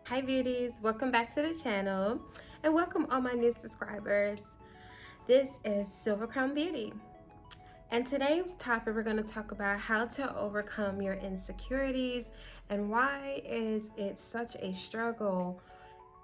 Hi beauties, welcome back to the channel and welcome all my new subscribers. This is Silver Crown Beauty, and today's topic we're going to talk about how to overcome your insecurities and why is it such a struggle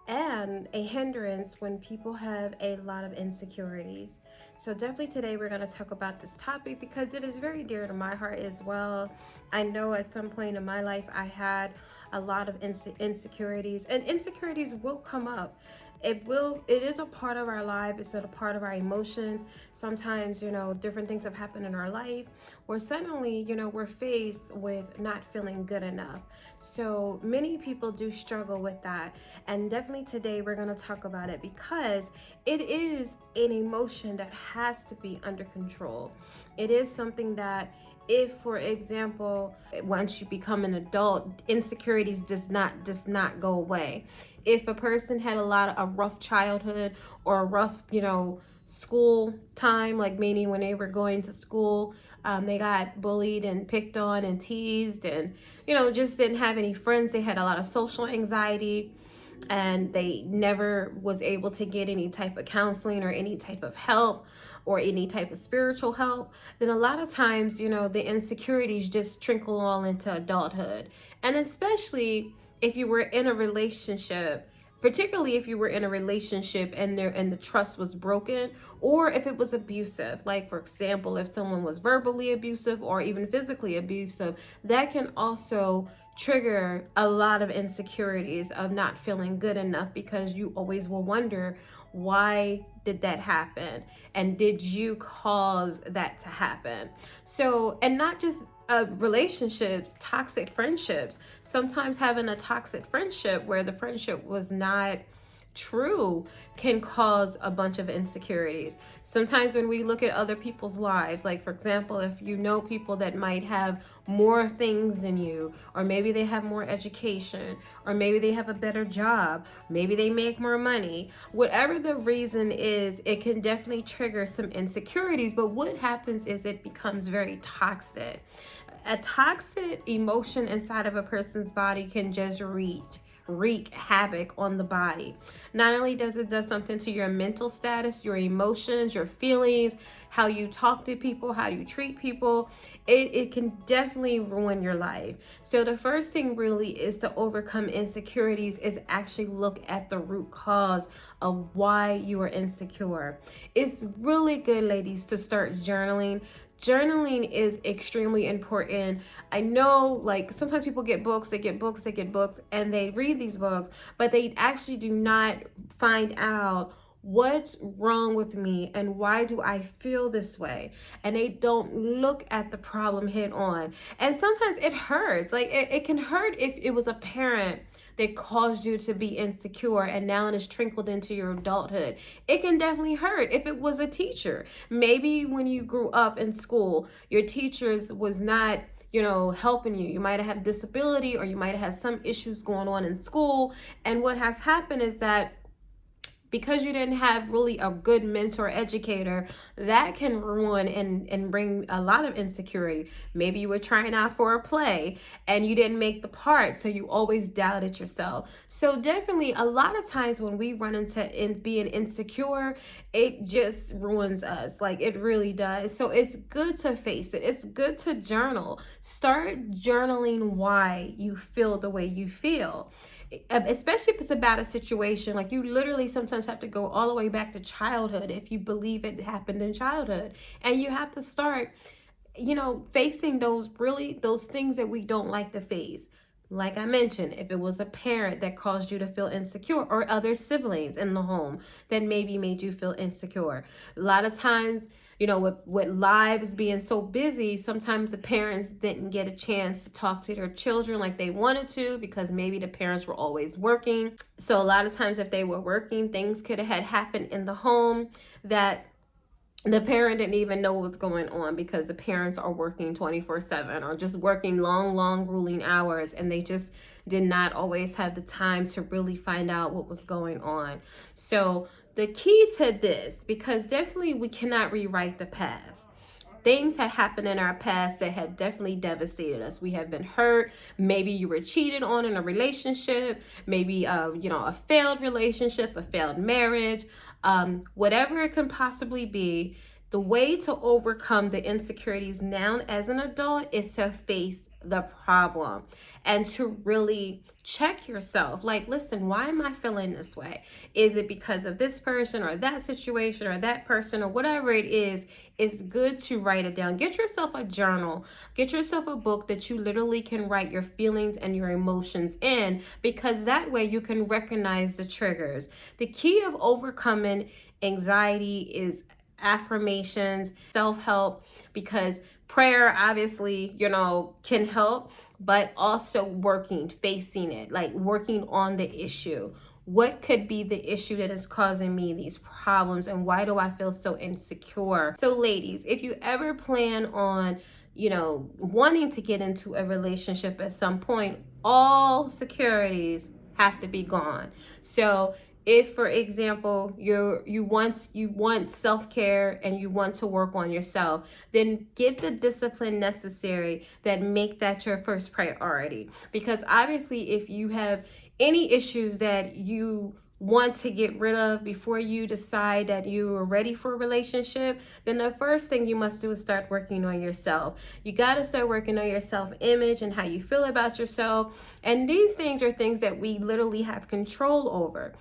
and a hindrance when people have a lot of insecurities. So definitely today we're going to talk about this topic because it is very dear to my heart as well. I know at some point in my life I had a lot of insecurities, and insecurities will come up. It is a part of our life. It's a part of our emotions. Sometimes, different things have happened in our life where suddenly, we're faced with not feeling good enough. So many people do struggle with that. And definitely today we're going to talk about it because it is an emotion that has to be under control. It is something that, if for example, once you become an adult, insecurities does not go away. If a person had a rough childhood or a rough, school time, like meaning when they were going to school, they got bullied and picked on and teased, and just didn't have any friends. They had a lot of social anxiety, and they never was able to get any type of counseling or any type of help or any type of spiritual help. Then a lot of times, the insecurities just trickle all into adulthood. And especially if you were in a relationship, particularly if you were in a relationship and the trust was broken, or if it was abusive, like for example, if someone was verbally abusive or even physically abusive, that can also trigger a lot of insecurities of not feeling good enough, because you always will wonder, why did that happen, and did you cause that to happen? So, and not just relationships, toxic friendships. Sometimes having a toxic friendship where the friendship was not true can cause a bunch of insecurities. Sometimes when we look at other people's lives, like for example, if you know people that might have more things than you, or maybe they have more education, or maybe they have a better job, maybe they make more money, whatever the reason is, it can definitely trigger some insecurities. But what happens is it becomes very toxic. A toxic emotion inside of a person's body can just wreak havoc on the body. Not only does it do something to your mental status, your emotions, your feelings, how you talk to people, how you treat people, it can definitely ruin your life. So the first thing really is to overcome insecurities is actually look at the root cause of why you are insecure. It's really good, ladies, to start journaling. Journaling is extremely important. I know, like, sometimes people get books, they get books, and they read these books, but they actually do not find out what's wrong with me and why do I feel this way. And they don't look at the problem head on. And sometimes it hurts. Like, it can hurt if it was a parent that caused you to be insecure and now it has trickled into your adulthood. It can definitely hurt if it was a teacher. Maybe when you grew up in school, your teachers was not helping you. You might have had a disability, or you might have had some issues going on in school. And what has happened is that because you didn't have really a good mentor educator, that can ruin and bring a lot of insecurity. Maybe you were trying out for a play and you didn't make the part, so you always doubted yourself. So definitely a lot of times when we run into being insecure, it just ruins us. Like, it really does. So it's good to face it. It's good to journal. Start journaling why you feel the way you feel, especially if it's about a situation. Like, you literally sometimes have to go all the way back to childhood if you believe it happened in childhood, and you have to start facing those things that we don't like to face. Like I mentioned, if it was a parent that caused you to feel insecure, or other siblings in the home that maybe made you feel insecure. A lot of times, with lives being so busy, sometimes the parents didn't get a chance to talk to their children like they wanted to, because maybe the parents were always working. So a lot of times, if they were working, things could have had happened in the home that the parent didn't even know what was going on, because the parents are working 24/7 or just working long grueling hours, and they just did not always have the time to really find out what was going on. So the key to this, because definitely we cannot rewrite the past, things had happened in our past that had definitely devastated us. We have been hurt. Maybe you were cheated on in a relationship, maybe a failed relationship, a failed marriage, whatever it can possibly be. The way to overcome the insecurities now as an adult is to face the problem and to really check yourself. Like, listen, why am I feeling this way? Is it because of this person or that situation or that person or whatever it is? It's good to write it down. Get yourself a journal. Get yourself a book that you literally can write your feelings and your emotions in, because that way you can recognize the triggers. The key of overcoming anxiety is affirmations, self-help, because prayer obviously, can help, but also facing it, like working on the issue. What could be the issue that is causing me these problems, and why do I feel so insecure? So ladies, if you ever plan on, wanting to get into a relationship at some point, all securities have to be gone. So if, for example, you want self-care and you want to work on yourself, then get the discipline necessary that make that your first priority. Because obviously, if you have any issues that you want to get rid of before you decide that you are ready for a relationship, then the first thing you must do is start working on yourself. You got to start working on your self-image and how you feel about yourself. And these things are things that we literally have control over.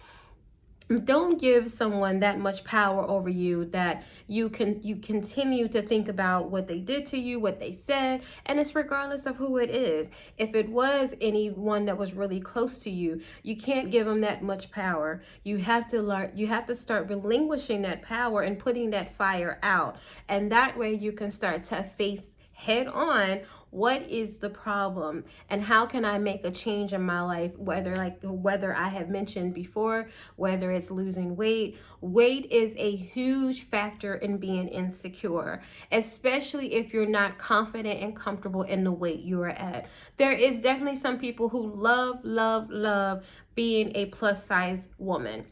Don't give someone that much power over you that you continue to think about what they did to you, what they said, and it's regardless of who it is. If it was anyone that was really close to you, you can't give them that much power. You have to start relinquishing that power and putting that fire out. And that way you can start to face head on what is the problem and how can I make a change in my life, whether I have mentioned before, whether it's losing weight. Weight is a huge factor in being insecure, especially if you're not confident and comfortable in the weight you are at. There is definitely some people who love being a plus size woman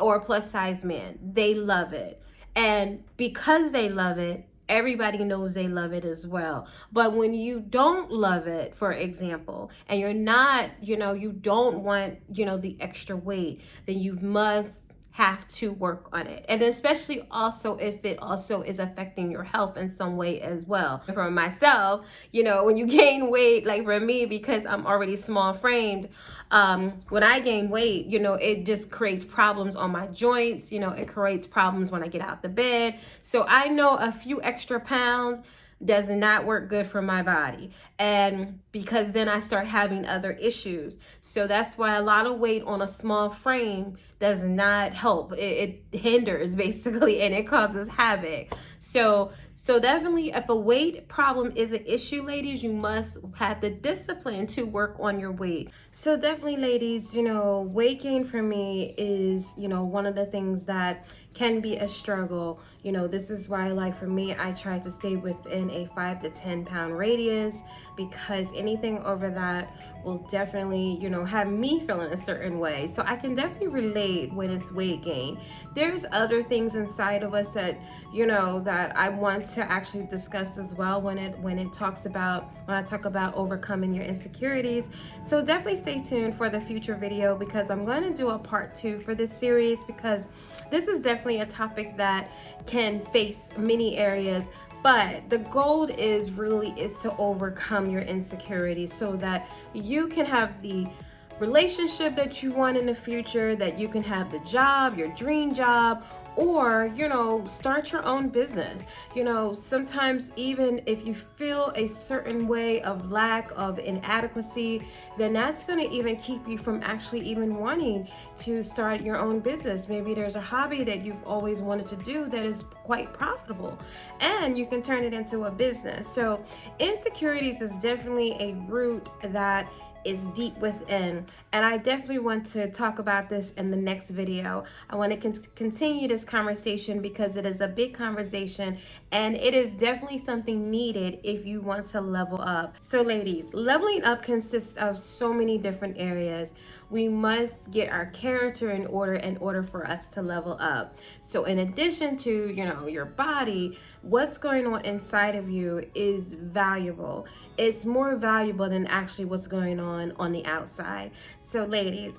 or a plus size man. They love it. And because they love it, everybody knows they love it as well. But when you don't love it, for example, and you're not, you don't want, the extra weight, then you must have to work on it. And especially also if it also is affecting your health in some way as well. For myself, when you gain weight, like for me, because I'm already small framed, when I gain weight, it just creates problems on my joints. It creates problems when I get out the bed. So I know a few extra pounds does not work good for my body, and because then I start having other issues. So that's why a lot of weight on a small frame does not help. It hinders basically, and it causes havoc. So definitely, if a weight problem is an issue, ladies, you must have the discipline to work on your weight. So definitely, ladies, weight gain for me is, one of the things that can be a struggle. This is why, like for me, I try to stay within a 5 to 10 pound radius, because anything over that will definitely, have me feeling a certain way. So I can definitely relate when it's weight gain. There's other things inside of us that, that I want to actually discuss as well when I talk about overcoming your insecurities. So definitely stay tuned for the future video, because I'm going to do a part 2 for this series, because this is definitely a topic that can face many areas, but the goal is to overcome your insecurities so that you can have the relationship that you want in the future, that you can have the job, your dream job, or start your own business. Sometimes even if you feel a certain way of lack of inadequacy, then that's going to even keep you from actually even wanting to start your own business. Maybe there's a hobby that you've always wanted to do that is quite profitable, and you can turn it into a business. So insecurities is definitely a root that is deep within, and I definitely want to talk about this in the next video. I want to continue this conversation because it is a big conversation and it is definitely something needed if you want to level up. So ladies, leveling up consists of so many different areas. We must get our character in order for us to level up. So in addition to, your body, what's going on inside of you is valuable. It's more valuable than actually what's going on the outside. So ladies,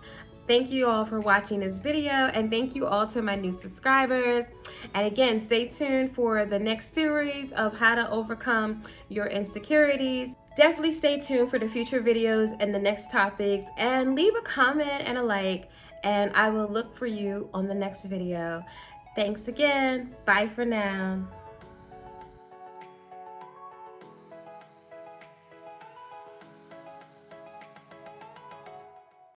thank you all for watching this video, and thank you all to my new subscribers. And again, stay tuned for the next series of how to overcome your insecurities. Definitely stay tuned for the future videos and the next topics, and leave a comment and a like, and I will look for you on the next video. Thanks again. Bye for now.